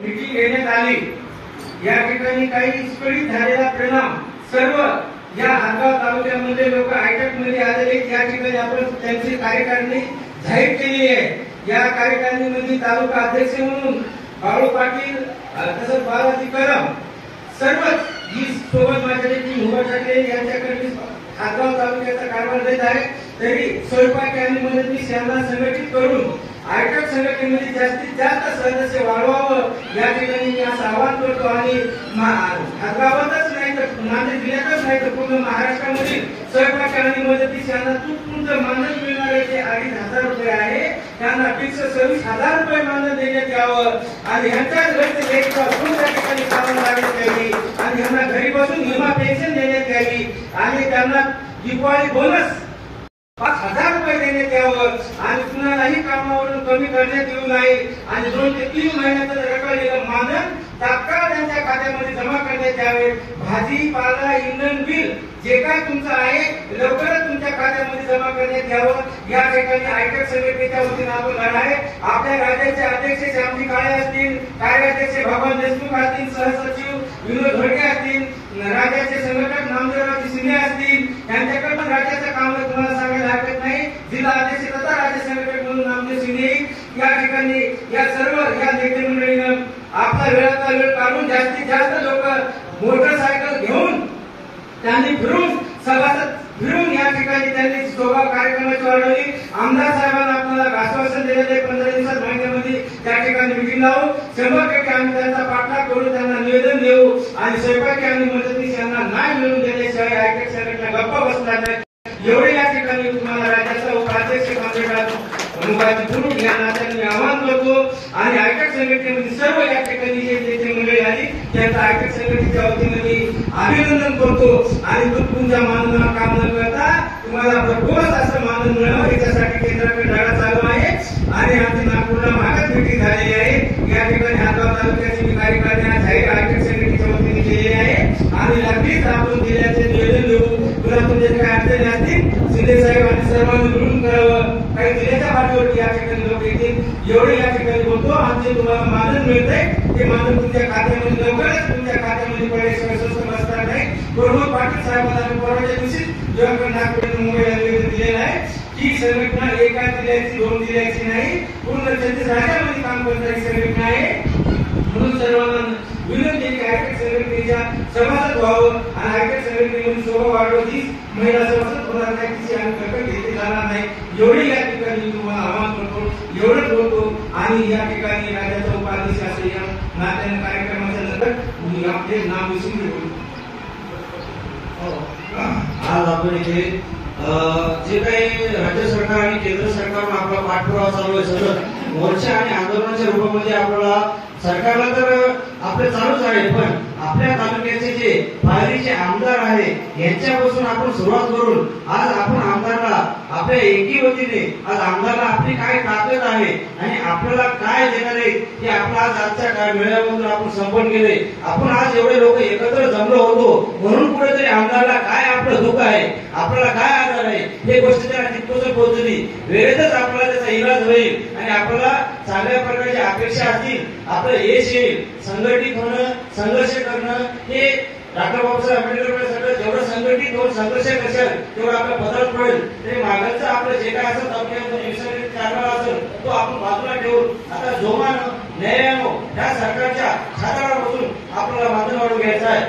Meeting घेण्यात आली। या ठिकाणी काही विस्कळीत झालेला परिणाम सर्व या हातगाव तालुक्यामध्ये लोक आयटक मध्ये आलेले या ठिकाणी आपण त्यांची कार्यकारिणी जाहीर केली आहे। या कार्यकारिणीमध्ये तालुका अध्यक्ष म्हणून बाळू पाटील तसंच बालाजी करम सर्वच ही सोबत माझ्या टीम उभा टाकले यांच्याकडे हातगाव तालुक्याचा कारभार देत आहे। तरी स्वयंपाक आणि मदतनीस यांना संघटित करून आयटक संघटनेमध्ये जास्तीत जास्त सदस्य वाढवावं या ठिकाणी मी असं आवाहन करतो। आणि हातगावातच नाही तर नांदेड जिल्ह्यातच नाही तर पूर्ण महाराष्ट्रामध्ये स्वयंपाक आणि मदतनीस यांना तुटपुंज मानधन मिळणार आहे ते 2,500 रुपये आहे। त्यांना फिक्स 26,000 रुपये मानधन देण्यात यावं आणि ह्यांच्याच घरचे एक त्या ठिकाणी कामाला लागण्यात यावी आणि ह्यांना घरी बसून विमा पेन्शन देण्यात यावी आणि त्यांना दिवाळी बोनस 5,000 रुपये देण्यात यावं आणि कुणालाही कामावरून कमी करण्यात येऊ नये आणि 2 ते 3 महिन्याचं रखडलेलं मानधन तात्काळ त्यांच्या खात्यामध्ये जमा करण्यात यावे। भाजीपाला इंधन बिल जे काय तुमचं आहे लवकरच तुमच्या खात्यामध्ये जमा करण्यात यावं। या ठिकाणी आयटक संघटनेच्या वतीने आपण लढा आहे। आपल्या राज्याचे अध्यक्ष श्यामजी काळे असतील, कार्याध्यक्ष भगवान देशमुख असतील, सहसचिव विनोद भडके असतील, राज्याचे संघटक नामदेवराव शिंदे असतील, यांच्याकडे पण राज्याचं काम तुम्हाला सांगायला हरकत नाही। जिल्हा अध्यक्ष तथा राज्य संघटक म्हणून नामदेव शिंदे या ठिकाणी या सर्व या नेते मंडळीनं आपला वेळाचा वेळ काढून जास्तीत जास्त लोक मोटरसायकल घेऊन त्यांनी फिरून सभासद फिरून या ठिकाणी त्यांनी शोभा कार्यक्रमाची वाढवली। आमदार साहेबांना आपल्याला आश्वासन दिलेले 15 दिवसात महिन्यामध्ये त्या ठिकाणी मीटिंग लावू 100% आम्ही त्यांचा पाठलाग करू, त्यांना निवेदन देऊ आणि स्वयंपाकी आणि मदतनीस यांना नाही मिळून देण्याशिवाय आयटक संघटना गप्पा बसणार नाही एवढे या ठिकाणी तुम्हाला राज्याचा उपाध्यक्ष म्हणून या नात्याने आवाहन करतो। आणि आयटक संघटनेमध्ये सर्व या ठिकाणी जे नेते मंडळी आली त्यांचं आयटक संघटनेच्या वतीने अभिनंदन करतो आणि तुमच्या मानधनावर काम न करता तुम्हाला भरपूर असं मानधन मिळावं याच्यासाठी केंद्राकडे लढा चालू आहे। आणि आमची नागपूरला मागच मीटिंग झालेली आहे। या ठिकाणी हातगाव तालुक्याची मी कार्यकारिणी आज जाहीर आयटक संघटनेच्या वतीने केलेली आहे आणि नक्कीच आपण जिल्ह्याचे निवेदन देऊ। तुला तुमचे काही अडचणी असतील शिंदे साहेब आणि सर्वांनी मिळून करावं। काही जिल्ह्याच्या पाठीवरती या ठिकाणी लोक येतील एवढे या ठिकाणी बोलतो। आमचे तुम्हाला मानधन मिळतंय ते मानधन तुमच्या खात्यामध्ये लवकरच तुमच्या खात्यामध्ये पडल्याशिवाय स्वस्त बसणार नाही। प्रमोद पाटील साहेबांना परवाच्या दिवशी जेव्हा नागपूर मुंबईला निवेदन दिलेलं आहे की संघटना एका जिल्ह्याची 2 जिल्ह्याची नाही पूर्ण 36 राज्यामध्ये काम करणारी संघटना आहे। म्हणून सर्वांना विनंती आहे की आयटक संघटनेच्या सभासद व्हावं आणि आयटक संघटनेमध्ये शोभा वाढवती महिला सभासद होणार नाही तिची आम्ही दखल घेतली जाणार नाही एवढे या ठिकाणी मी तुम्हाला आवाहन करतो एवढंच बोलतो। आणि या ठिकाणी राज्याचा उपाध्यक्ष असेल या नात्याने कार्यक्रमाच्या नंतर मी आपले नाव विसरून बोलतो। आज आपण इथे जे काही राज्य सरकार आणि केंद्र सरकारनं आपला पाठपुरावा चालू आहे सतत मोर्चा आणि आंदोलनाच्या रूपामध्ये आपल्याला सरकारला तर आपले चालूच आहे पण आपल्या तालुक्याचे जे पायरीचे आमदार आहे यांच्यापासून आपण सुरुवात करून आज आपण आमदारला आपल्या एकी वतीने आज आमदारला आपली काय ताकद आहे आणि आपल्याला काय देणार आहे हे आपला आज आजच्या काय मेळाव्यामधून आपण संपन्न केले। आपण आज एवढे लोक एकत्र जमलो होतो म्हणून कुठेतरी आमदारला काय आपलं दुःख आहे आपल्याला काय आजार आहे हे गोष्ट त्याला तिथपर्यंत पोहोचली वेळेतच आपल्याला त्याचा इलाज होईल आणि आपल्याला चांगल्या प्रकारच्या अपेक्षा असतील आपलं यश येईल। संघटित होणं संघर्ष करणं हे डॉक्टर बाबासाहेब आंबेडकर जेवढं संघटित होऊन संघर्ष करशाल तेवढं आपल्या पदरात पडेल। तरी मागाचं आपलं जे काय असेल तालुक्यामध्ये चालणार असेल तो आपण बाजूला ठेवून आता जोमानं न्यायानं या सरकारच्या हाताला बसून आपल्याला मानधन वाढवून घ्यायचं आहे।